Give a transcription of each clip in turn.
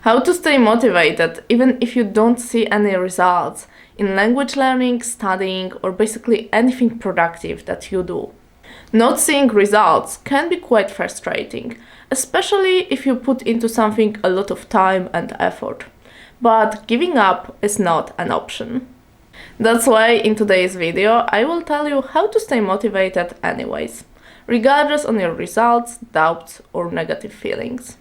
How to stay motivated even if you don't see any results in language learning, studying, or basically anything productive that you do. Not seeing results can be quite frustrating, especially if you put into something a lot of time and effort. But giving up is not an option. That's why in today's video I will tell you how to stay motivated anyways, regardless on your results, doubts, or negative feelings.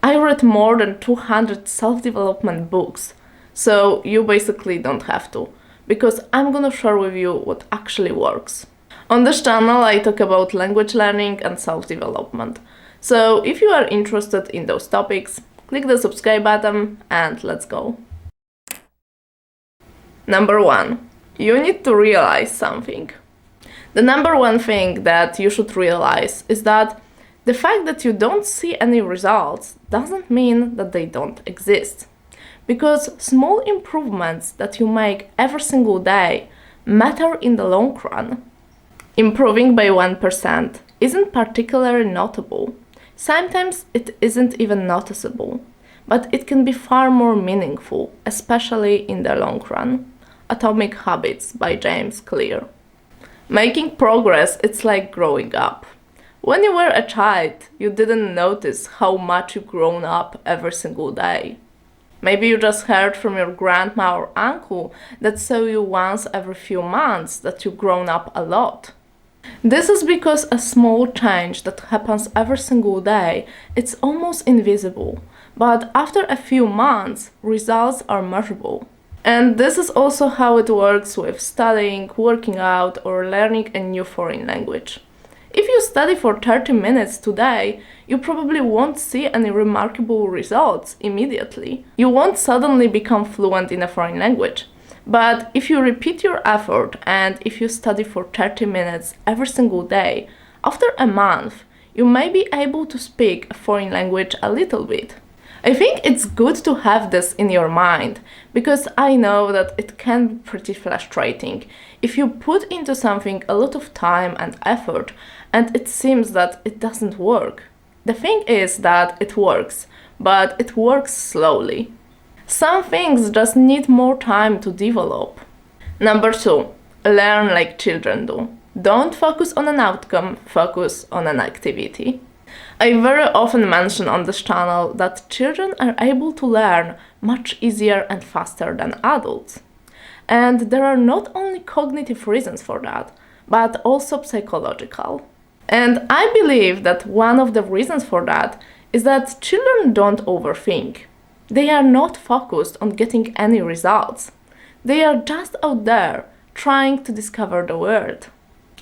I read more than 200 self-development books, so you basically don't have to, because I'm gonna share with you what actually works. On this channel I talk about language learning and self-development, so if you are interested in those topics, click the subscribe button and let's go. Number 1. You need to realize something. The number one thing that you should realize is that the fact that you don't see any results doesn't mean that they don't exist. Because small improvements that you make every single day matter in the long run. Improving by 1% isn't particularly notable. Sometimes it isn't even noticeable, but it can be far more meaningful, especially in the long run. Atomic Habits by James Clear. Making progress, it's like growing up. When you were a child, you didn't notice how much you've grown up every single day. Maybe you just heard from your grandma or uncle that saw you once every few months that you've grown up a lot. This is because a small change that happens every single day, it's almost invisible, but after a few months, results are measurable. And this is also how it works with studying, working out, or learning a new foreign language. If you study for 30 minutes today, you probably won't see any remarkable results immediately. You won't suddenly become fluent in a foreign language. But if you repeat your effort and if you study for 30 minutes every single day, after a month, you may be able to speak a foreign language a little bit. I think it's good to have this in your mind, because I know that it can be pretty frustrating if you put into something a lot of time and effort and it seems that it doesn't work. The thing is that it works, but it works slowly. Some things just need more time to develop. Number 2, learn like children do. Don't focus on an outcome, focus on an activity. I very often mention on this channel that children are able to learn much easier and faster than adults. And there are not only cognitive reasons for that, but also psychological. And I believe that one of the reasons for that is that children don't overthink. They are not focused on getting any results. They are just out there trying to discover the world.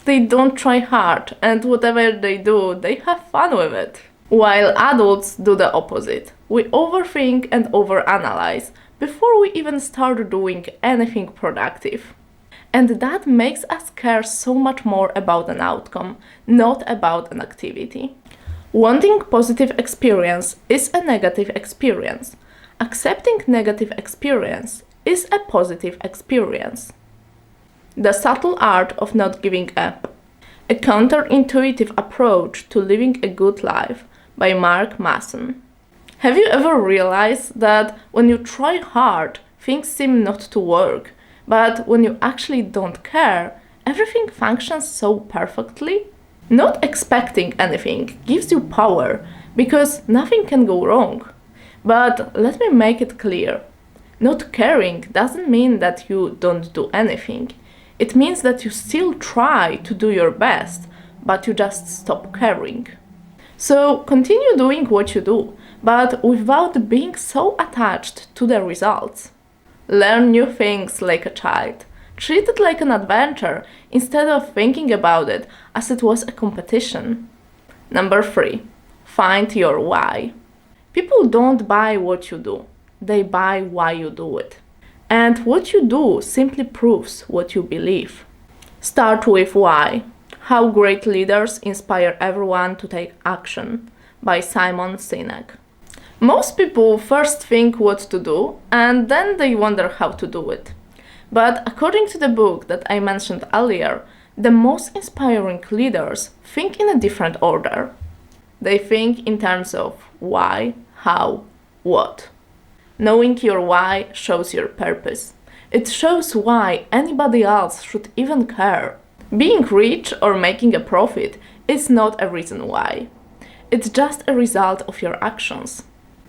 They don't try hard, and whatever they do, they have fun with it. While adults do the opposite. We overthink and overanalyze before we even start doing anything productive. And that makes us care so much more about an outcome, not about an activity. Wanting positive experience is a negative experience. Accepting negative experience is a positive experience. The Subtle Art of Not Giving Up. A counterintuitive approach to living a good life by Mark Manson. Have you ever realized that when you try hard, things seem not to work, but when you actually don't care, everything functions so perfectly? Not expecting anything gives you power, because nothing can go wrong. But let me make it clear. Not caring doesn't mean that you don't do anything. It means that you still try to do your best, but you just stop caring. So continue doing what you do, but without being so attached to the results. Learn new things like a child. Treat it like an adventure instead of thinking about it as it was a competition. Number 3. Find your why. People don't buy what you do. They buy why you do it. And what you do simply proves what you believe. Start with why. How Great Leaders Inspire Everyone to Take Action by Simon Sinek. Most people first think what to do and then they wonder how to do it. But according to the book that I mentioned earlier, the most inspiring leaders think in a different order. They think in terms of why, how, what. Knowing your why shows your purpose. It shows why anybody else should even care. Being rich or making a profit is not a reason why. It's just a result of your actions.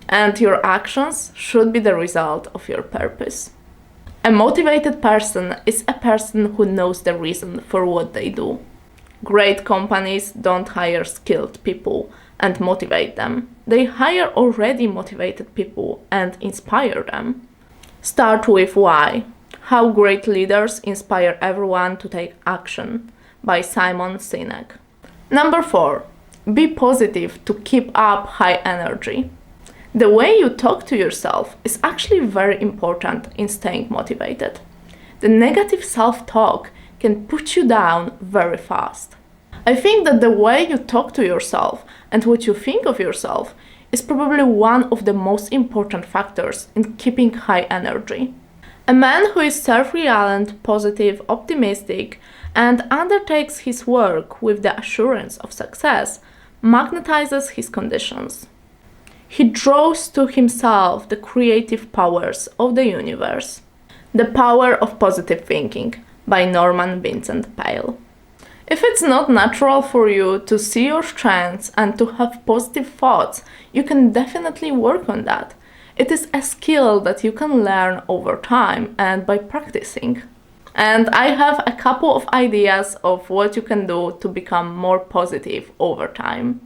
And your actions should be the result of your purpose. A motivated person is a person who knows the reason for what they do. Great companies don't hire skilled people and motivate them. They hire already motivated people and inspire them. Start with why. How great leaders inspire everyone to take action, by Simon Sinek. Number 4. Be positive to keep up high energy. The way you talk to yourself is actually very important in staying motivated. The negative self-talk can put you down very fast. I think that the way you talk to yourself and what you think of yourself is probably one of the most important factors in keeping high energy. A man who is self-reliant, positive, optimistic, and undertakes his work with the assurance of success magnetizes his conditions. He draws to himself the creative powers of the universe. The Power of Positive Thinking by Norman Vincent Peale. If it's not natural for you to see your strengths and to have positive thoughts, you can definitely work on that. It is a skill that you can learn over time and by practicing. And I have a couple of ideas of what you can do to become more positive over time.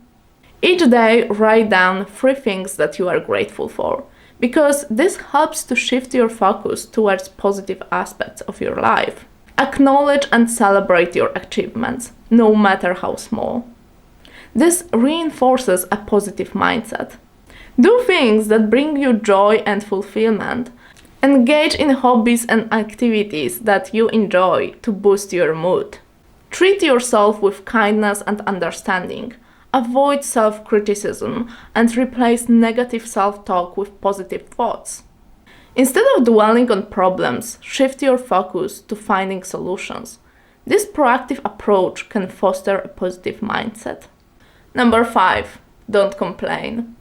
Each day, write down 3 things that you are grateful for, because this helps to shift your focus towards positive aspects of your life. Acknowledge and celebrate your achievements, no matter how small. This reinforces a positive mindset. Do things that bring you joy and fulfillment. Engage in hobbies and activities that you enjoy to boost your mood. Treat yourself with kindness and understanding. Avoid self-criticism and replace negative self-talk with positive thoughts. Instead of dwelling on problems, shift your focus to finding solutions. This proactive approach can foster a positive mindset. Number 5. Don't complain.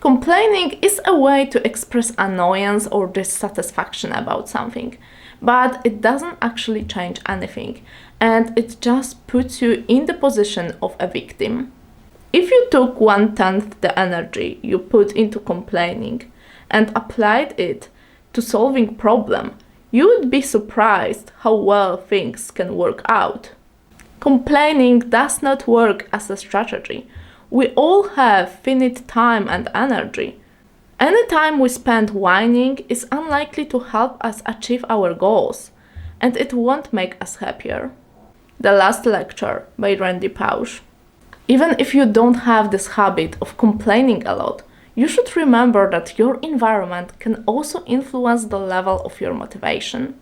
Complaining is a way to express annoyance or dissatisfaction about something, but it doesn't actually change anything, and it just puts you in the position of a victim. If you took 1/10 the energy you put into complaining and applied it to solving problem, you would be surprised how well things can work out. Complaining does not work as a strategy. We all have finite time and energy. Any time we spend whining is unlikely to help us achieve our goals, and it won't make us happier. The Last Lecture by Randy Pausch. Even if you don't have this habit of complaining a lot, you should remember that your environment can also influence the level of your motivation.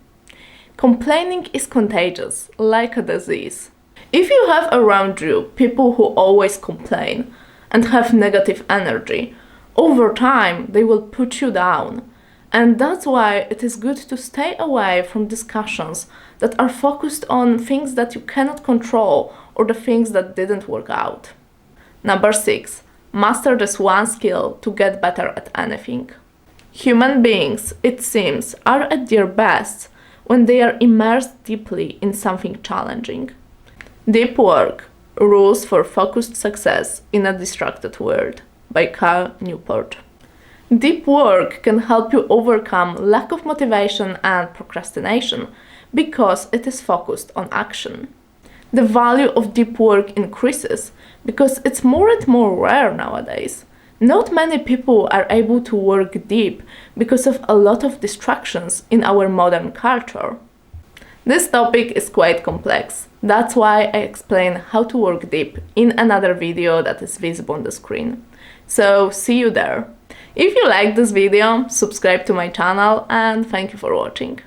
Complaining is contagious, like a disease. If you have around you people who always complain and have negative energy, over time they will put you down. And that's why it is good to stay away from discussions that are focused on things that you cannot control or the things that didn't work out. Number 6. Master this one skill to get better at anything. Human beings, it seems, are at their best when they are immersed deeply in something challenging. Deep Work: Rules for Focused Success in a Distracted World by Cal Newport. Deep work can help you overcome lack of motivation and procrastination because it is focused on action. The value of deep work increases because it's more and more rare nowadays. Not many people are able to work deep because of a lot of distractions in our modern culture. This topic is quite complex. That's why I explain how to work deep in another video that is visible on the screen. So see you there. If you like this video, subscribe to my channel and thank you for watching.